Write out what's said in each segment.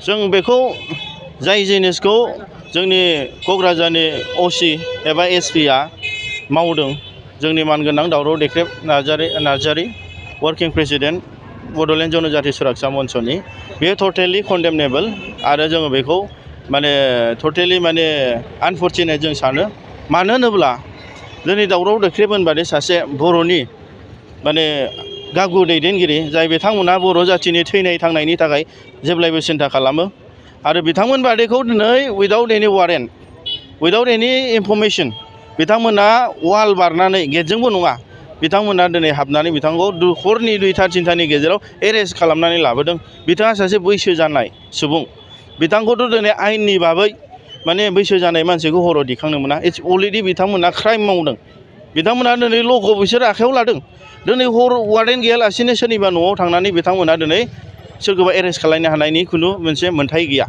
जों बेखौ जाय जिनिसखौ जोंनि क'क्राझारनि असि एबा एसपिआ मावदों जोंनि मानगोनां दावराव देख्रेब नार्जारी वर्किं प्रेसिडेन्ट बड'लेण्ड जनजाति सुरक्षा मन्चनि बेयो टटेलि कन्डेमनेबल आरो जोङो बेखौ माने टटेलि माने आनफर्चुनेट जों सानो मानो होनोब्ला दिनै दावराव देख्रेब होनबादि सासे बर'नि माने गागु दैदेनगिरि जाय बिथांमोना बर' जाथिनि थैनाय थांनायनि थाखाय जेब्लायबो सिन्था खालामो आरो बिथांमोन बादिखौ दिनै उइदाउट एनि वारेन्ट उइदाउट एनि इनफरमेसन बिथांमोना वाल बारनानै गेटजोंबो नङा बिथांमोना दिनै हाबनानै बिथांखौ हरनि 2:30 गेजेराव एरेस्ट खालामनानै लाबोदों। बिथाङा सासे बैसो जानाय सुबुं बिथांखौथ' दिनै आयेननि बाबै माने बैसो जानाय मानसिखौ हराव दिखांनो मोना इट्स अलरेडि बिथांमोना क्राइम मावदों। बिथांमोना दिनै ल'खौ बिसोर आखायाव लादों दिनै हर वारेन्ट गैयालासिनो सोरनिबा न'आव थांनानै बिथांमोना दिनै सोरखौबा एरेस्ट खालामनो हानायनि खुनु मोनसे मोन्थाय गैया।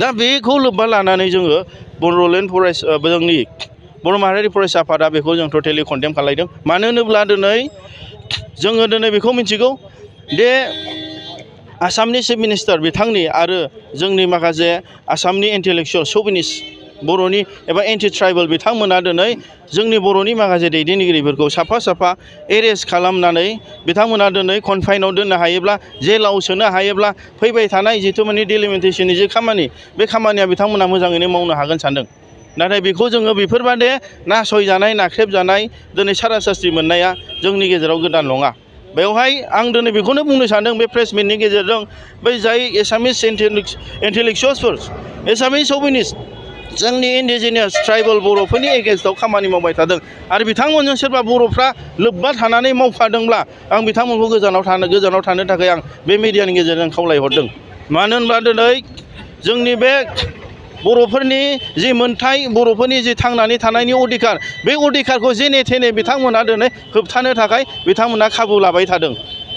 दा बेखौ लोब्बा लानानै जोङो बड'लेण्ड जोंनि बर' माहारियारि फरायसा आफादा बेखौ जों टटेलि कन्डेम खालामदों। मानो होनोब्ला दिनै जोङो बेखौ मिथिगौ दे आसामनि चिफ मिनिस्टार बिथांनि आरो जोंनि माखासे आसामनि इन्टेलेक्सुवेल श'भिनिस्ट बर'नि एबा एन्टि ट्राइबेल बिथांमोना दिनै जोंनि बर'नि माखासे दैदेनगिरिफोरखौ साफा एरेस्ट खालामनानै बिथांमोना दिनै कनफाइनाव दोननो हायोब्ला जेलाव सोनो हायोब्ला फैबाय थानाय जिथु माने डिलिमिटेसननि जे खामानि बे खामानिया बिथांमोना मोजाङैनो मावनो हागोन सानदों। नाथाय बेखौ जोङो बेफोरबादि नासयजानाय नाख्रेबजानाय दिनै सारा सास्ति मोननाया जोंनि गेजेराव गोदान नङा। बेवहाय आं दिनै बेखौनो बुंनो सानदों बे प्रेस मिटनि गेजेरजों बै जाय एसामिस इन्टेलेक्सुवेल्सफोर एसामिस श'भिनिस्ट जोंनि इन्डिजिनियास ट्राइबेल बर'फोरनि एगेन्स्टआव खामानि मावबाय थादों आरो बिथांमोनजों सोरबा बर'फ्रा लोब्बा थानानै मावफादोंब्ला आं बिथांमोनखौ गोजानाव थानो थाखाय आं बे मिडियानि गेजेरजों खावलायहरदों। मानो होनब्ला दिनै जोंनि बे बर'फोरनि जि मोन्थाय बर'फोरनि जि थांनानै थानायनि अधिकार बे अधिकारखौ जेने थेने बिथांमोना दिनै होबथानो थाखाय बिथांमोना खाबु लाबाय थादों।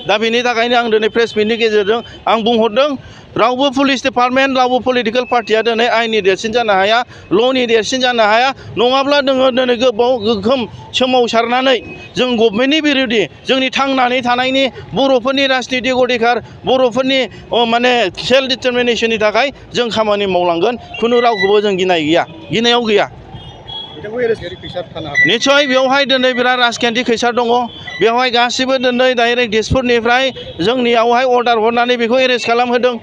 दा बेनि थाखायनो आं दिनै प्रेस मिटनि गेजेरजों आं बुंहरदों रावबो पुलिस डिपार्टमेन्ट रावबो पलिटिकेल पार्टिया दिनै आयेननि देरसिन जानो हाया ल'नि देरसिन जानो हाया नङाब्ला जोङो दिनै गोख्रों सोमावसारनानै जों गभर्नमेन्टनि बिरोधि जोंनि थांनानै थानायनि बर'फोरनि राजनितिक अधिकार बर'फोरनि माने सेल्फ डिटारमिनेसननि थाखाय जों खामानि मावलांगोन खुनु रावखौबो जों गिनायाव गैया। निस्सय बेवहाय दिनै बिराद राजखान्थि खैसार दङ बेवहाय गासिबो दिनै डाइरेक्ट दिसपुरनिफ्राय जोंनियावहाय अर्डार हरनानै बेखौ एरेस्ट खालामहोदों।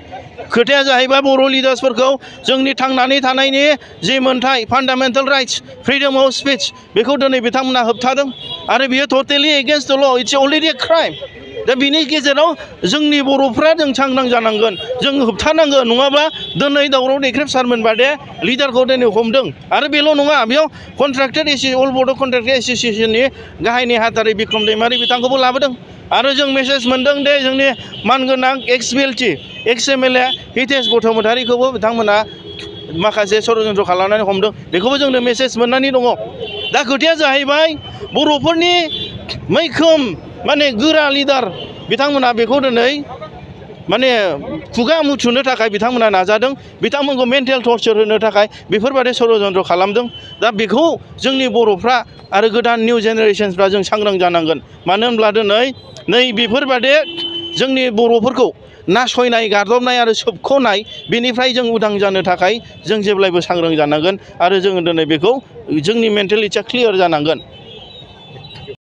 खोथाया जाहैबाय बर' लिडार्सफोरखौ जोंनि थांनानै थानायनि जि मोन्थाय फान्डामेन्टेल राइट्स फ्रिडम अफ स्पिच बेखौ दिनै बिथांमोना होबथादों आरो बियो totally against the law' it's already a crime. दा बिनि गेजेराव जोंनि बर'फ्रा जों सांग्रां जानांगोन जों होबथानांगोन नङाब्ला दिनै दावराव देख्रेब सारमोन बादे लिडारखौ दिनै हमदों आरो बेल' नङा बेयाव कन्ट्राक्टेड अल बड' कन्ट्राक्टेड एस'सिएशननि गाहाय नेहाथारि बिक्रम दैमारि बिथांखौबो लाबोदों आरो जों मेसेज मोन्दों दे जोंनि मानगोनां एक्स BLT एक्स MLA हितेश बसुमतारीखौबो बिथांमोना माखासे षड्यन्त्र खालामनानै हमदों बेखौबो जोंनो मेसेज मोननानै दङ। दा खोथाया जाहैबाय बर'फोरनि मैखोम माने गोरा लिडार बिथांमोना बेखौ दिनै माने खुगा मुथुनो थाखाय बिथांमोना नाजादों बिथांमोनखौ मेन्टेल टर्चार होनो थाखाय बेफोरबादि षड्यन्त्र खालामदों। दा बेखौ जोंनि बर'फ्रा आरो गोदान निउ जेनेरेशनफ्रा जों सांग्रां जानांगोन। मानो होनब्ला दिनै नै बेफोरबादि जोंनि बर'फोरखौ नासयनाय गादबनाय आरो सोबख'नाय बेनिफ्राय जों उदां जानो थाखाय जों जेब्लायबो सांग्रां जानांगोन आरो जोङो दिनै बेखौ जोंनि मेन्टेलिटिया क्लियार जानांगोन।